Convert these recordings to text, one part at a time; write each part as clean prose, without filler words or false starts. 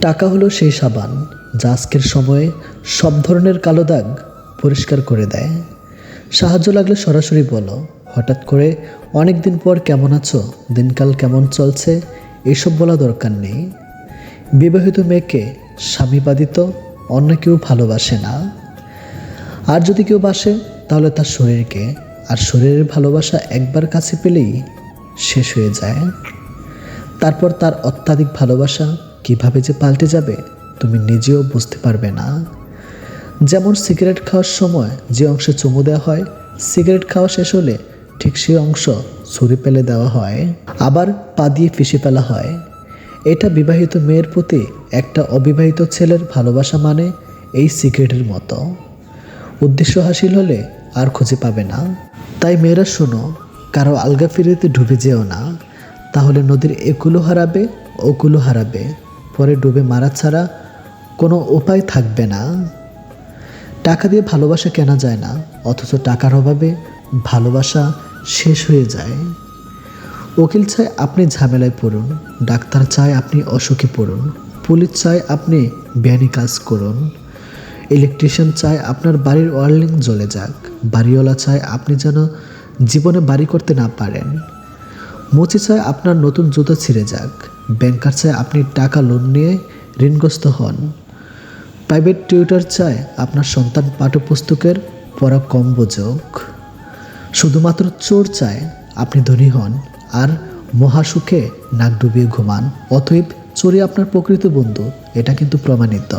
টাকা হলো সেই সাবান যা আজকের সময়ে সব ধরনের কালো দাগ পরিষ্কার করে দেয়। সাহায্য লাগলে সরাসরি বলো। হঠাৎ করে অনেক দিন পর কেমন আছো, দিনকাল কেমন চলছে, এসব বলা দরকার নেই। বিবাহিত মেয়েকে স্বামী বাদিত অন্য কেউ ভালোবাসে না। আর যদি কেউ বাসে তাহলে তার শরীরকে, আর শরীরের ভালোবাসা একবার কাছে পেলেই শেষ হয়ে যায়। তারপর তার অত্যাধিক ভালোবাসা কিভাবে যে পাল্টে যাবে তুমি নিজেও বুঝতে পারবে না। যেমন সিগারেট খাওয়ার সময় যে অংশে চুমু দেওয়া হয়, সিগারেট খাওয়া শেষ হলে ঠিক সেই অংশ ছুরি ফেলে দেওয়া হয়, আবার পা দিয়ে ফিসে ফেলা হয়। এটা বিবাহিত মেয়ের প্রতি একটা অবিবাহিত ছেলের ভালোবাসা, মানে এই সিগারেটের মতো। উদ্দেশ্য হাসিল হলে আর খুঁজে পাবে না। তাই মেয়েরা শোনো, কারো আলগা ফিরিতে ডুবে যেও না, তাহলে নদীর একুলো হারাবে, ওকুলো হারাবে, পরে ডুবে মারা ছাড়া কোনো উপায় থাকবে না। টাকা দিয়ে ভালোবাসা কেনা যায় না, অথচ টাকার অভাবে ভালোবাসা শেষ হয়ে যায়। উকিল চায় আপনি ঝামেলায় পড়ুন, ডাক্তার চায় আপনি অসুখে পড়ুন, পুলিশ চায় আপনি বেআইনি কাজ করুন, ইলেকট্রিশিয়ান চায় আপনার বাড়ির ওয়ারলিং জ্বলে যাক, বাড়িওয়ালা চায় আপনি যেন জীবনে বাড়ি করতে না পারেন, মুচি চায় আপনার নতুন জুতো ছিঁড়ে যাক, ব্যাংকার চায় আপনি টাকা লোন নিয়ে ঋণগ্রস্ত হন, প্রাইভেট টিউটর চায় আপনার সন্তান পাঠ্যপুস্তকের পড়া কম বোঝুক, শুধুমাত্র চোর চায় আপনি ধনী হন আর মহাসুখে নাক ডুবিয়ে ঘুমান। অতএব চোরই আপনার প্রকৃত বন্ধু, এটা কিন্তু প্রমাণিত।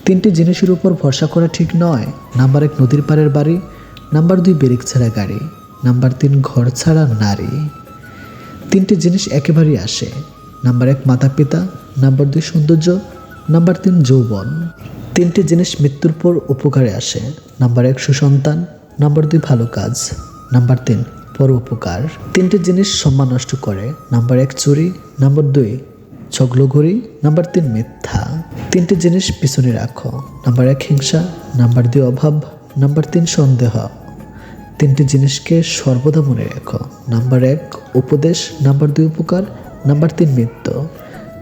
3টি জিনিসের উপর ভরসা করা ঠিক নয়। নাম্বার 1 নদীর পাড়ের বাড়ি, নাম্বার 2 ব্রেক ছাড়া গাড়ি, নাম্বার 3 ঘর ছাড়া নারী। 3টি জিনিস একেবারেই আসে। নাম্বার 1 মাতা পিতা, নাম্বার 2 সৌন্দর্য, নাম্বার 3 যৌবন। 3টি জিনিস মৃত্যুর পর উপকারে আসে। নাম্বার 1 সুসন্তান, নাম্বার 2 ভালো কাজ, নাম্বার 3 পর উপকার। 3টি জিনিস সম্মান নষ্ট করে। নাম্বার 1 চুরি, নাম্বার 2 ছগলঘড়ি, নাম্বার 3 মিথ্যা। 3টি জিনিস পিছনে রাখো। নাম্বার 1 হিংসা, নাম্বার 2 অভাব, নাম্বার 3 সন্দেহ। 3টি জিনিসকে সর্বদা মনে রেখো। নাম্বার 1 উপদেশ, নাম্বার 2 উপকার, নাম্বার 3 মৃত্যু।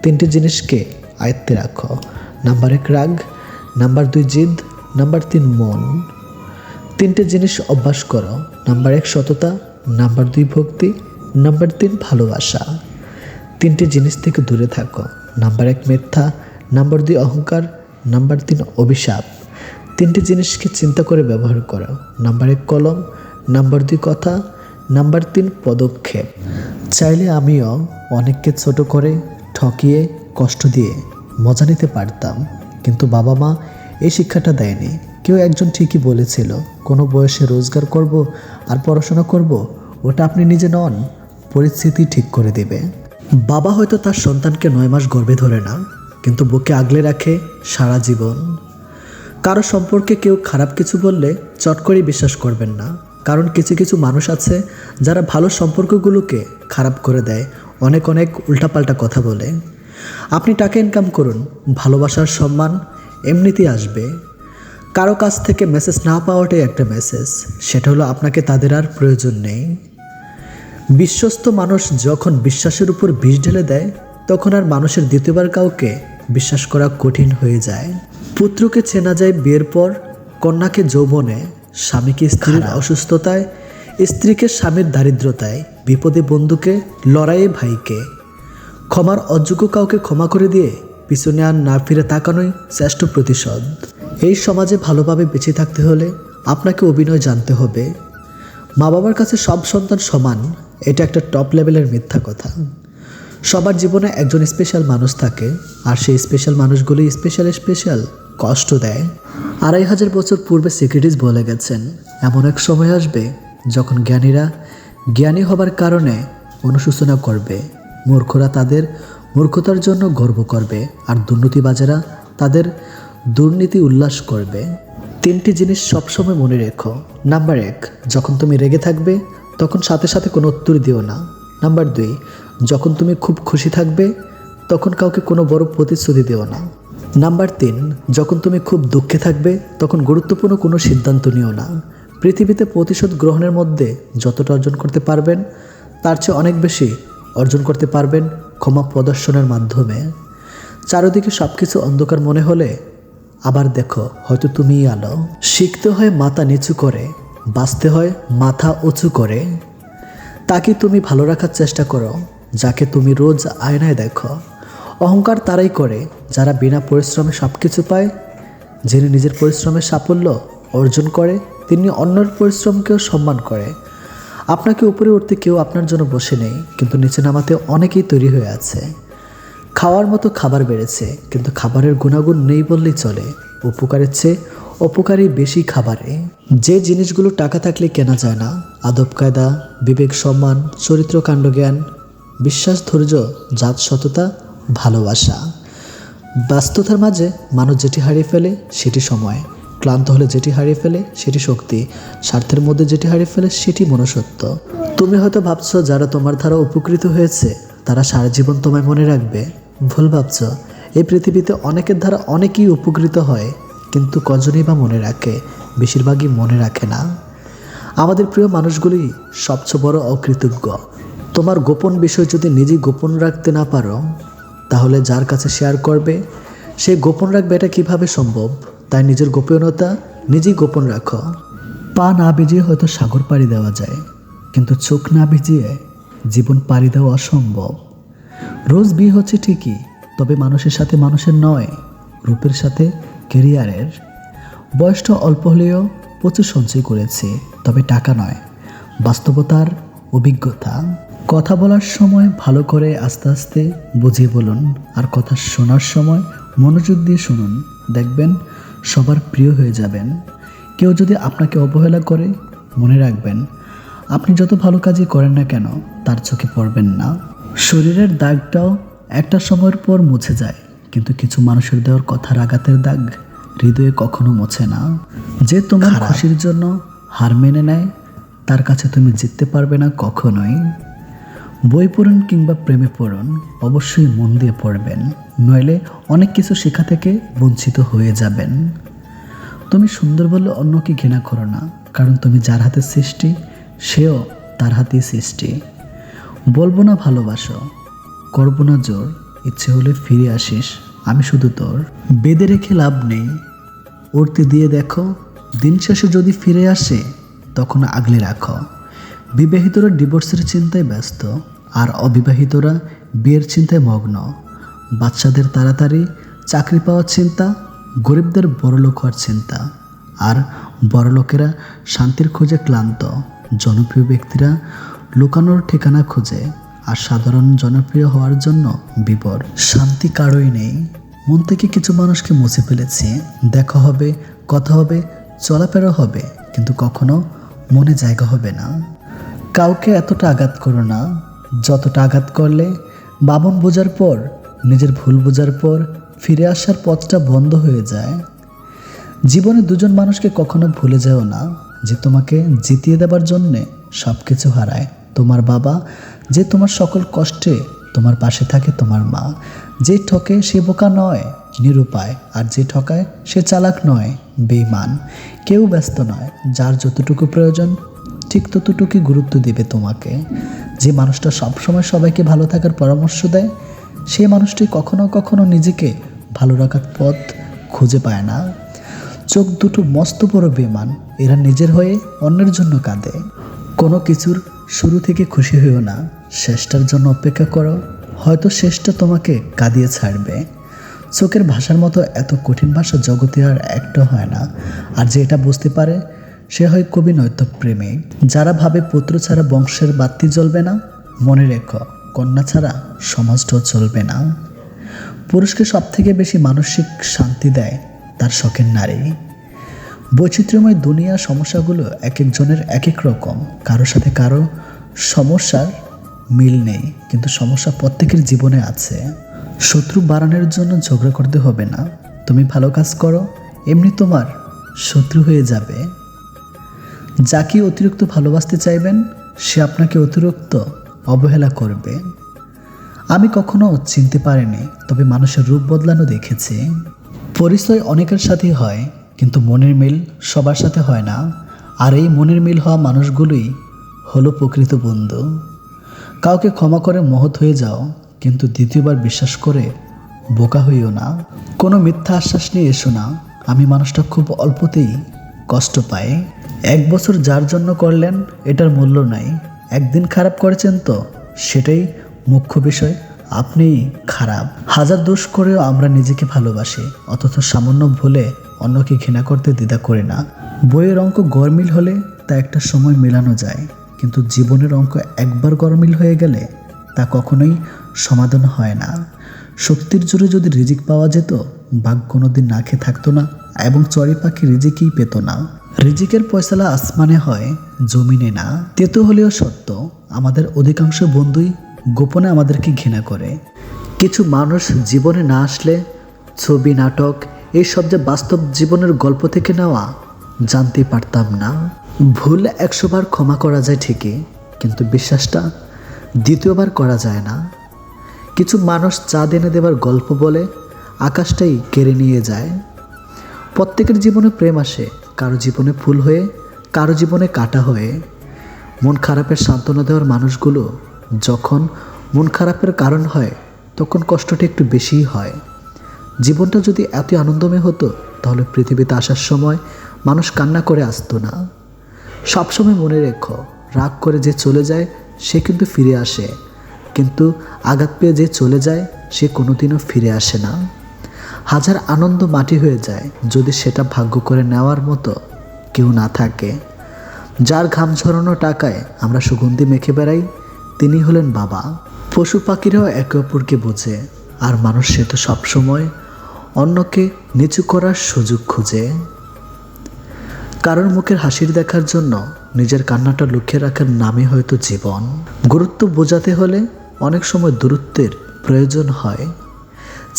3টি জিনিসকে আয়ত্তে রাখো। নাম্বার 1 রাগ, নাম্বার 2 জিদ, নাম্বার 3 মন। 3টে জিনিস অভ্যাস করো। নাম্বার 1 সততা, নাম্বার 2 ভক্তি, নাম্বার 3 ভালোবাসা। 3টে জিনিস থেকে দূরে থাকো। নাম্বার 1 মিথ্যা, নাম্বার 2 অহংকার, নাম্বার 3 অভিশাপ। 3টে জিনিসকে চিন্তা করে ব্যবহার করো। নাম্বার 1 কলম, নাম্বার 2 কথা, নাম্বার 3 পদক্ষেপ। চাইলে আমিও অনেককে ছোট করে, ঠকিয়ে, কষ্ট দিয়ে মজা নিতে পারতাম, কিন্তু বাবা মা এই শিক্ষাটা দেয়নি। কেউ একজন ঠিকই বলেছিল, কোনো বয়সে রোজগার করব আর পড়াশোনা করব, ওটা আপনি নিজে নন, পরিস্থিতি ঠিক করে দেবে। বাবা হয়তো তার সন্তানকে 9 মাস গর্ভে ধরে না, কিন্তু বুকে আগলে রাখে সারা জীবন। কারো সম্পর্কে কেউ খারাপ কিছু বললে চট করে বিশ্বাস করবেন না, কারণ কিছু কিছু মানুষ আছে যারা ভালো সম্পর্কগুলোকে খারাপ করে দেয়, অনেক অনেক উল্টাপাল্টা কথা বলে। আপনি টাকা ইনকাম করুন, ভালোবাসার সম্মান এমনিতেই আসবে। কারো কাছ থেকে মেসেজ না পাওয়াটাই একটা মেসেজ, সেটা হলো আপনাকে তাদের আর প্রয়োজন নেই। বিশ্বস্ত মানুষ যখন বিশ্বাসের উপর বিষ ঢেলে দেয়, তখন আর মানুষের দ্বিতীয়বার কাউকে বিশ্বাস করা কঠিন হয়ে যায়। পুত্রকে চেনা যায় বিয়ের পর, কন্যাকে যৌবনে, স্বামীকে স্ত্রীর অসুস্থতায়, স্ত্রীকে স্বামীর দারিদ্রতায়, বিপদে বন্ধুকে, লড়াইয়ে ভাইকে। ক্ষমার অযোগ্য কাউকে ক্ষমা করে দিয়ে পিছনে আর না ফিরে তাকানোই শ্রেষ্ঠ প্রতিশোধ। এই সমাজে ভালোভাবে বেঁচে থাকতে হলে আপনাকে অভিনয় জানতে হবে। মা বাবার কাছে সব সন্তান সমান, এটা একটা টপ লেভেলের মিথ্যা কথা। সবার জীবনে একজন স্পেশাল মানুষ থাকে, আর সেই স্পেশাল মানুষগুলি স্পেশাল কষ্ট দেয়। 2500 বছর পূর্বে সক্রেটিস বলে গেছেন, এমন এক সময় আসবে যখন জ্ঞানীরা জ্ঞানী হবার কারণে অনুশোচনা করবে, মূর্খরা তাদের মূর্খতার জন্য গর্ব করবে, আর দুর্নীতিবাজেরা তাদের দুর্নীতি উল্লাস করবে। 3টি জিনিস সবসময় মনে রেখো। নাম্বার 1 যখন তুমি রেগে থাকবে তখন সাথে সাথে কোনো উত্তর দিও না। নাম্বার 2 যখন তুমি খুব খুশি থাকবে তখন কাউকে কোনো বড় প্রতিশ্রুতি দিও না। নাম্বার 3 যখন তুমি খুব দুঃখে থাকবে তখন গুরুত্বপূর্ণ কোনো সিদ্ধান্ত নিও না। পৃথিবীতে প্রতিশোধ গ্রহণের মধ্যে যতটা অর্জন করতে পারবেন তার চেয়ে অনেক বেশি অর্জন করতে পারবেন ক্ষমা প্রদর্শনের মাধ্যমে। চারিদিকে সব কিছু অন্ধকার মনে হলে আবার দেখো হয়তো তুমিই আলো। শিখতে হয় মাথা নিচু করে, বাঁচতে হয় মাথা উঁচু করে। তাকে তুমি ভালো রাখার চেষ্টা করো যাকে তুমি রোজ আয়নায় দেখো। অহংকার তারাই করে যারা বিনা পরিশ্রমে সব কিছু পায়। যিনি নিজের পরিশ্রমের সাফল্য অর্জন করে তিনি অন্যের পরিশ্রমকেও সম্মান করে। আপনাকে উপরে উঠতে কেউ আপনার জন্য বসে নেই, কিন্তু নিচে নামাতে অনেকেই তৈরি হয়ে আছে। খাওয়ার মতো খাবার বেড়েছে, কিন্তু খাবারের গুণাগুণ নেই বললেই চলে। উপকারের চেয়ে অপকারই বেশি খাবারে। যে জিনিসগুলো টাকা থাকলে কেনা যায় না, আদব কায়দা, বিবেক, সম্মান, চরিত্র, কাণ্ডজ্ঞান, বিশ্বাস, ধৈর্য, জাত, সততা, ভালোবাসা। ব্যস্ততার মাঝে মানুষ যেটি হারিয়ে ফেলে সেটি সময়, ক্লান্ত হলে যেটি হারিয়ে ফেলে সেটি শক্তি, স্বার্থের মধ্যে যেটি হারিয়ে ফেলে সেটি মনুষ্যত্ব। তুমি হয়তো ভাবছো যারা তোমার দ্বারা উপকৃত হয়েছে তারা সারা জীবন তোমায় মনে রাখবে। ভুল ভাবছ। এই পৃথিবীতে অনেকের দ্বারা অনেকেই উপকৃত হয়, কিন্তু কজনই বা মনে রাখে? বেশিরভাগই মনে রাখে না। আমাদের প্রিয় মানুষগুলি সবচেয়ে বড় অকৃতজ্ঞ। তোমার গোপন বিষয় যদি নিজেই গোপন রাখতে না পারো, তাহলে যার কাছে শেয়ার করবে সে গোপন রাখবে, এটা কিভাবে সম্ভব? তাই নিজের গোপনীয়তা নিজেই গোপন রাখো। পা না ভিজিয়ে হয়তো সাগর পাড়ি দেওয়া যায়, কিন্তু চোখ না ভিজিয়ে জীবন পাড়ি দেওয়া অসম্ভব। রোজ বিয়ে হচ্ছে ঠিকই, তবে মানুষের সাথে মানুষের নয়, রূপের সাথে ক্যারিয়ারের। বয়সটা অল্প হলেও প্রচুর সঞ্চয় করেছি, তবে টাকা নয়, বাস্তবতার অভিজ্ঞতা। কথা বলার সময় ভালো করে আস্তে আস্তে বুঝিয়ে বলুন, আর কথা শোনার সময় মনোযোগ দিয়ে শুনুন। দেখবেন সবার প্রিয় হয়ে যাবেন। কেউ যদি আপনাকে অবহেলা করে, মনে রাখবেন আপনি যত ভালো কাজই করেন না কেন তার চোখে পড়বেন না। শরীরের দাগটাও একটা সময়ের পর মুছে যায়, কিন্তু কিছু মানুষের দেওয়ার কথার আঘাতের দাগ হৃদয়ে কখনো মোছে না। যে তোমার খুশির জন্য হার মেনে নেয় তার কাছে তুমি জিততে পারবে না কখনোই। বই পড়ুন কিংবা প্রেমে পড়ুন, অবশ্যই মন দিয়ে পড়বেন, নইলে অনেক কিছু শেখা থেকে বঞ্চিত হয়ে যাবেন। তুমি সুন্দর বললে অন্যকে ঘৃণা করো না, কারণ তুমি যার হাতে সৃষ্টি সেও তার হাতেই সৃষ্টি। বলবো না ভালোবাসো, করবো না জোর, ইচ্ছে হলে ফিরে আসিস, আমি শুধু তোর। বেঁধে রেখে লাভ নেই, উড়তে দিয়ে দেখো, দিন শেষে যদি ফিরে আসে তখন আগলে রাখো। বিবাহিতরা ডিভোর্সের চিন্তায় ব্যস্ত, আর অবিবাহিতরা বিয়ের চিন্তায় মগ্ন। বাচ্চাদের তাড়াতাড়ি চাকরি পাওয়ার চিন্তা, গরিবদের বড়লোক হওয়ার চিন্তা, আর বড়লোকেরা শান্তির খোঁজে ক্লান্ত। জনপ্রিয় ব্যক্তিরা লুকানোর ঠিকানা খোঁজে, আর সাধারণ জনপ্রিয় হওয়ার জন্য বিবর। শান্তি কারোই নেই। মন থেকে কিছু মানুষকে মুছে ফেলেছি। দেখা হবে, কথা হবে, চলাফেরা হবে, কিন্তু কখনো মনে জায়গা হবে না। কাউকে এতটা আঘাত করো না যতটা আঘাত করলে বামন বোঝার পর, নিজের ভুল বোঝার পর ফিরে আসার পথটা বন্ধ হয়ে যায়। জীবনে দুজন মানুষকে কখনো ভুলে যাও না, যে তোমাকে জিতিয়ে দেবার জন্যে সব কিছু হারায়। তোমার বাবা, যে তোমার সকল কষ্টে তোমার পাশে থাকে। তোমার মা, যে ঠকে সে বোকা নয়, নিরুপায়, আর যে ঠকায় সে চালাক নয়, বেঈমান। কেউ ব্যস্ত নয়, যার যতটুকু প্রয়োজন ঠিক ততটুকুই গুরুত্ব দেবে তোমাকে। যে মানুষটা সবসময় সবাইকে ভালো থাকার পরামর্শ দেয়, সেই মানুষটি কখনো কখনো নিজেকে ভালো রাখার পথ খুঁজে পায় না। চোখ দুটো মস্ত বড় বেঈমান, এরা নিজের হয়ে অন্যের জন্য কাঁদে। কোনো কিছুর শুরু থেকে খুশি হইও না, শেষটার জন্য অপেক্ষা করো, হয়তো শেষটা তোমাকে কাঁদিয়ে ছাড়বে। চোখের ভাষার মতো এত কঠিন ভাষা জগতে আর একটা হয় না, আর যে এটা বুঝতে পারে সে হয় কবি, নয়তো প্রেমিক। যারা ভাবে পুত্র ছাড়া বংশের বাতি জ্বলবে না, মনে রেখো কন্যা ছাড়া সমাজটাও চলবে না। পুরুষকে সব থেকে বেশি মানসিক শান্তি দেয় তার শখের নারী। বৈচিত্র্যময় দুনিয়ার সমস্যাগুলো এক একজনের এক এক রকম, কারোর সাথে কারো সমস্যার মিল নেই, কিন্তু সমস্যা প্রত্যেকের জীবনে আছে। শত্রু বাড়ানোর জন্য ঝগড়া করতে হবে না, তুমি ভালো কাজ করো, এমনি তোমার শত্রু হয়ে যাবে। যাকে অতিরিক্ত ভালোবাসতে চাইবেন সে আপনাকে অতিরিক্ত অবহেলা করবে। আমি কখনো চিনতে পারিনি, তবে মানুষের রূপ বদলানো দেখেছি। পরিচয় অনেকের সাথেই হয়, কিন্তু মনের মিল সবার সাথে হয় না, আর এই মনের মিল হওয়া মানুষগুলোই হলো প্রকৃত বন্ধু। কাউকে ক্ষমা করে মহৎ হয়ে যাও, কিন্তু দ্বিতীয়বার বিশ্বাস করে বোকা হইও না, কোনো মিথ্যা আশ্বাস নিয়ে এসো না। আমি মানুষটা খুব অল্পতেই কষ্ট পায়। 1 বছর যার জন্য করলেন এটার মূল্য নাই, একদিন খারাপ করেছেন তো সেটাই মুখ্য বিষয়। আপনি খারাপ। হাজার দোষ করেও আমরা নিজেকে ভালোবাসি, অথচ সামান্য ভুলে অন্যকে ঘৃণা করতে দ্বিধা করি না। বইয়ের অঙ্ক গরমিল হলে তা একটা সময় মেলানো যায়, কিন্তু জীবনের অঙ্ক একবার গরমিল হয়ে গেলে তা কখনোই সমাধান হয় না। শক্তির জোরে যদি রিজিক পাওয়া যেত, বাঘ কোনোদিন না খেয়ে থাকতো না এবং চড়ি পাখি রিজিকই পেত না। রিজিকের ফয়সালা আসমানে হয়, জমিনে না। তেতো হলেও সত্য, আমাদের অধিকাংশ বন্ধুই গোপনে আমাদেরকে ঘৃণা করে। কিছু মানুষ জীবনে না আসলে ছবি, নাটক এইসব যে বাস্তব জীবনের গল্প থেকে নেওয়া জানতে পারতাম না। ভুল 100 বার ক্ষমা করা যায় ঠিকই, কিন্তু বিশ্বাসটা 2য় বার করা যায় না। কিছু মানুষ চাঁদ এনে দেবার গল্প বলে আকাশটাই কেড়ে নিয়ে যায়। প্রত্যেকের জীবনে প্রেম আসে, কারো জীবনে ফুল হয়ে, কারো জীবনে কাঁটা হয়ে। মন খারাপের সান্ত্বনা দেওয়ার মানুষগুলো যখন মন খারাপের কারণ হয়, তখন কষ্টটা একটু বেশিই হয়। জীবনটা যদি এত আনন্দময় হতো, তাহলে পৃথিবীতে আসার সময় মানুষ কান্না করে আসতো না। সবসময় মনে রেখো, রাগ করে যে চলে যায় সে কিন্তু ফিরে আসে, কিন্তু আঘাত পেয়ে যে চলে যায় সে কোনোদিনও ফিরে আসে না। হাজার আনন্দ মাটি হয়ে যায় যদি সেটা ভাগ্য করে নেওয়ার মতো কেউ না থাকে। যার ঘাম ঝরানো টাকায় আমরা সুগন্ধি মেখে বেড়াই, তিনি হলেন বাবা। পশু পাখিরাও একে অপরকে বোঝে, আর মানুষ সে তো সবসময় অন্যকে নিচু করার সুযোগ খোঁজে। কারোর মুখের হাসির দেখার জন্য নিজের কান্নাটা লুকিয়ে রাখার নামে হয়তো জীবন। গুরুত্ব বোঝাতে হলে অনেক সময় দূরত্বের প্রয়োজন হয়।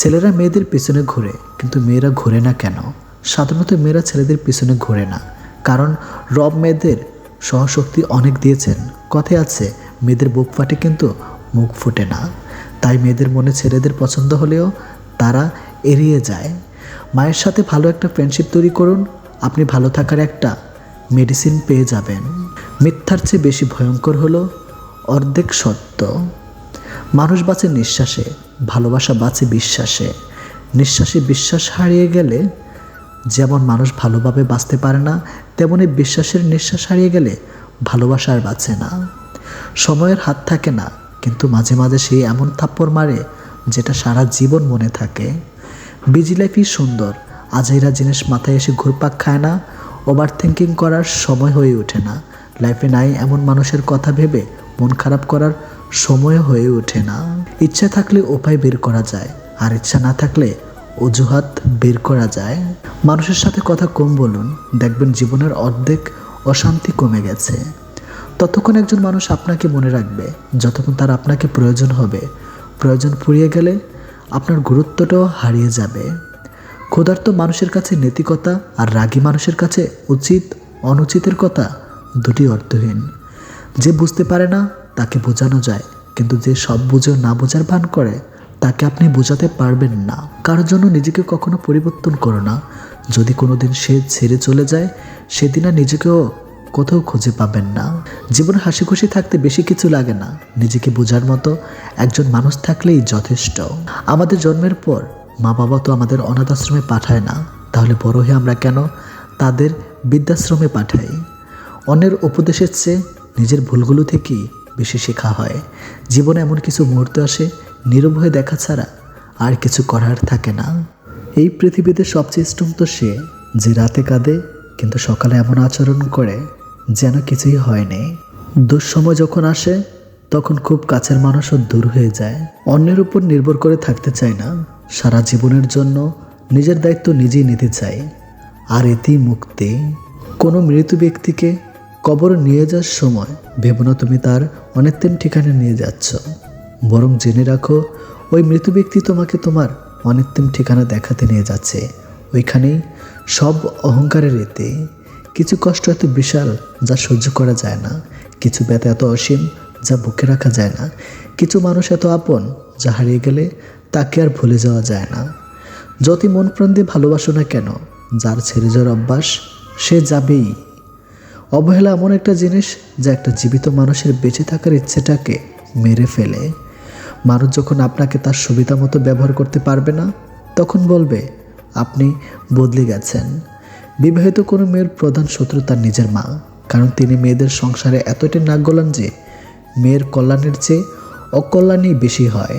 ছেলেরা মেয়েদের পিছনে ঘুরে, কিন্তু মেয়েরা ঘুরে না কেন? সাধারণত মেয়েরা ছেলেদের পিছনে ঘুরে না, কারণ রব মেয়েদের সহশক্তি অনেক দিয়েছেন। কথায় আছে, মেয়েদের বুক ফাটে কিন্তু মুখ ফুটে না। তাই মেয়েদের মনে ছেলেদের পছন্দ হলেও তারা এড়িয়ে যায়। মায়ের সাথে ভালো একটা ফ্রেন্ডশিপ তৈরি করুন, আপনি ভালো থাকার একটা মেডিসিন পেয়ে যাবেন। মিথ্যার চেয়ে বেশি ভয়ঙ্কর হলো অর্ধেক সত্য। মানুষ বাঁচে নিঃশ্বাসে, ভালোবাসা বাঁচে বিশ্বাসে। নিঃশ্বাসে বিশ্বাস হারিয়ে গেলে যেমন মানুষ ভালোভাবে বাঁচতে পারে না, তেমনি বিশ্বাসের নিঃশ্বাস হারিয়ে গেলে ভালোবাসা আর বাঁচে না। সময়ের হাত থাকে না, কিন্তু মাঝে মাঝে সেই এমন থাপ্পড় মারে যেটা সারা জীবন মনে থাকে। বিজি লাইফই সুন্দর, আজাইরা জিনিস মাথায় এসে ঘুরপাক খায় না। ওভার থিঙ্কিং করার সময় হয়ে ওঠে না। লাইফে নাই এমন মানুষের কথা ভেবে মন খারাপ করার সময় হয়ে ওঠে না। ইচ্ছা থাকলে উপায় বের করা যায়, আর ইচ্ছা না থাকলে অজুহাত বের করা যায়। মানুষের সাথে কথা কম বলুন, দেখবেন জীবনের অর্ধেক অশান্তি কমে গেছে। ততক্ষণ একজন মানুষ আপনাকে মনে রাখবে যতক্ষণ তার আপনাকে প্রয়োজন হবে। প্রয়োজন ফুরিয়ে গেলে আপনার গুরুত্বটাও হারিয়ে যাবে। ক্ষুধার্ত মানুষের কাছে নৈতিকতা আর রাগী মানুষের কাছে উচিত অনুচিতের কথা দুটি অর্থহীন। যে বুঝতে পারে না তাকে বোঝানো যায়, কিন্তু যে সব বুঝেও না বোঝার ভান করে তাকে আপনি বোঝাতে পারবেন না। কারোর জন্য নিজেকে কখনো পরিবর্তন করো না। যদি কোনোদিন সে ছেড়ে চলে যায়, সেদিন আর নিজেকেও কোথাও খুঁজে পাবেন না। জীবনে হাসি খুশি থাকতে বেশি কিছু লাগে না, নিজেকে বোঝার মতো একজন মানুষ থাকলেই যথেষ্ট। আমাদের জন্মের পর মা বাবা তো আমাদের অনাথ আশ্রমে পাঠায় না, তাহলে বড় হয়ে আমরা কেন তাদের বৃদ্ধাশ্রমে পাঠাই? অন্যের উপদেশের চেয়ে নিজের ভুলগুলো থেকেই বেশি শেখা হয়। জীবনে এমন কিছু মুহূর্ত আসে, নীরব হয়ে দেখা ছাড়া আর কিছু করার থাকে না। এই পৃথিবীতে সবচেয়ে স্ট্রং তো সে যে রাতে কাঁদে কিন্তু সকালে এমন আচরণ করে যেন কিছুই হয়নি। দুঃসময় যখন আসে তখন খুব কাছের মানুষও দূর হয়ে যায়। অন্যের উপর নির্ভর করে থাকতে চায় না, সারা জীবনের জন্য নিজের দায়িত্ব নিজেই নিতে চাই, আর এতেই মুক্তি। কোনো মৃত ব্যক্তিকে কবরে নিয়ে যাওয়ার সময় ভেবো না তুমি তার অনিত্যের ঠিকানা নিয়ে যাচ্ছ, বরং জেনে রাখো ওই মৃত ব্যক্তি তোমাকে তোমার অনিত্যের ঠিকানা দেখাতে নিয়ে যাচ্ছে। ওইখানেই সব অহংকারের এতে। কিছু কষ্ট এত বিশাল যা সহ্য করা যায় না, কিছু ব্যথা এত অসীম যা বুকে রাখা যায় না, কিছু মানুষ এত আপন যা হারিয়ে গেলে তাকে আর ভুলে যাওয়া যায় না। যতই মন প্রাণ দিয়ে ভালোবাসো না কেন, যার ছেড়ে যাওয়ার অভ্যাস সে যাবেই। অবহেলা এমন একটা জিনিস যা একটা জীবিত মানুষের বেঁচে থাকার ইচ্ছেটাকে মেরে ফেলে। মানুষ যখন আপনাকে তার সুবিধা মতো ব্যবহার করতে পারবে না, তখন বলবে আপনি বদলে গেছেন। বিবাহিত কোনো মেয়ের প্রধান শত্রু তার নিজের মা, কারণ তিনি মেয়েদের সংসারে এতটাই নাক গলান যে মেয়ের কল্যাণের চেয়ে অকল্যাণই বেশি হয়।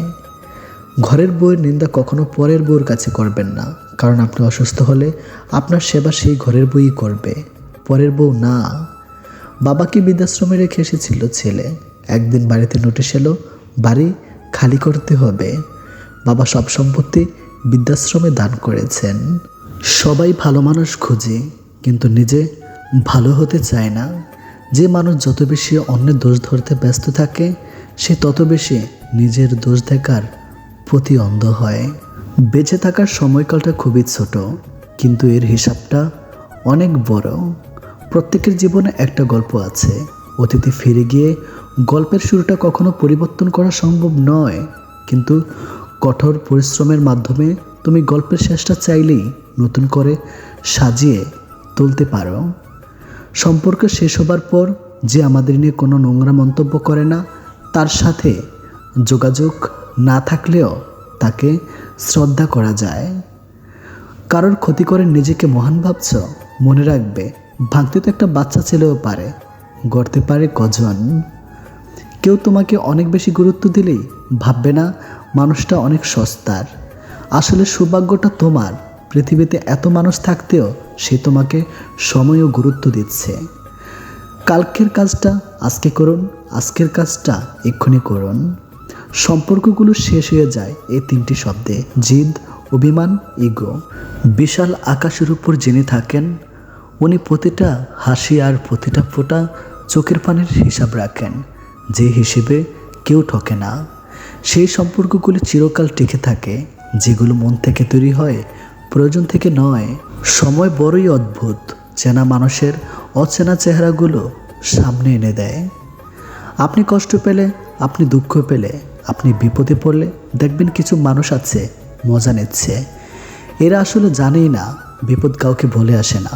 ঘরের বউয়ের নিন্দা কখনো পরের বউয়ের কাছে করবেন না, কারণ আপনি অসুস্থ হলে আপনার সেবা সেই ঘরের বউই করবে, পরের বউ না। বাবাকে বৃদ্ধাশ্রমে রেখে এসেছিল ছেলে। একদিন বাড়িতে নোটিশ এলো, বাড়ি খালি করতে হবে। বাবা সব সম্পত্তি বৃদ্ধাশ্রমে দান করেছেন। সবাই ভালো মানুষ খুঁজে, কিন্তু নিজে ভালো হতে চায় না। যে মানুষ যত বেশি অন্যের দোষ ধরতে ব্যস্ত থাকে, সে তত বেশি নিজের দোষ দেখার প্রতি অন্ধ হয়। বেঁচে থাকার সময়কালটা খুবই ছোট, কিন্তু এর হিসাবটা অনেক বড়। প্রত্যেকের জীবনে একটা গল্প আছে। অতীতে ফিরে গিয়ে গল্পের শুরুটা কখনো পরিবর্তন করা সম্ভব নয়, কিন্তু কঠোর পরিশ্রমের মাধ্যমে তুমি গল্পের শেষটা চাইলেই নতুন করে সাজিয়ে তুলতে পারো। সম্পর্ক শেষ হবার পর যে আমাদের নিয়ে কোনো নোংরা মন্তব্য করে না, তার সাথে যোগাযোগ না থাকলেও তাকে শ্রদ্ধা করা যায়। কারোর ক্ষতি করে নিজেকে মহান ভাবছ, মনে রাখবে ভাঙতে তো একটা বাচ্চা ছেলেও পারে, গড়তে পারে কজন। কেউ তোমাকে অনেক বেশি গুরুত্ব দিলেই ভাববে না মানুষটা অনেক সস্তার। আসলে সৌভাগ্যটা তোমার, পৃথিবীতে এত মানুষ থাকতেও সে তোমাকে সময় ও গুরুত্ব দিচ্ছে। কালকের কাজটা আজকে করুন, আজকের কাজটা এক্ষুনি করুন। সম্পর্কগুলো শেষ হয়ে যায় এই তিনটি শব্দে: জিদ, অভিমান, ইগো। বিশাল আকাশের উপর যিনি থাকেন, উনি প্রতিটা হাসি আর প্রতিটা ফোঁটা চোখের পানির হিসাব রাখেন, যে হিসেবে কেউ ঠকে না। সেই সম্পর্কগুলি চিরকাল টিকে থাকে, যেগুলো মন থেকে তৈরি হয়, প্রয়োজন থেকে নয়। সময় বড়ই অদ্ভুত, চেনা মানুষের অচেনা চেহারাগুলো সামনে এনে দেয়। আপনি কষ্ট পেলে, আপনি দুঃখ পেলে, আপনি বিপদে পড়লে দেখবেন কিছু মানুষ আছে মজা নিচ্ছে। এরা আসলে জানেই না বিপদ কাউকে বলে আসে না।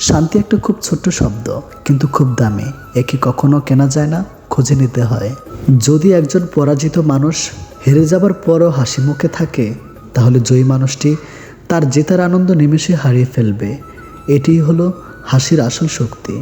শান্তি একটা খুব ছোট্ট শব্দ, কিন্তু খুব দামি। একে কখনো কেনা যায় না, খুঁজে নিতে হয়। যদি একজন পরাজিত মানুষ হেরে যাবার পরও হাসি মুখে থাকে, তাহলে জয়ী মানুষটি তার জেতার আনন্দ নিমেষে হারিয়ে ফেলবে। এটিই হলো হাসির আসল শক্তি।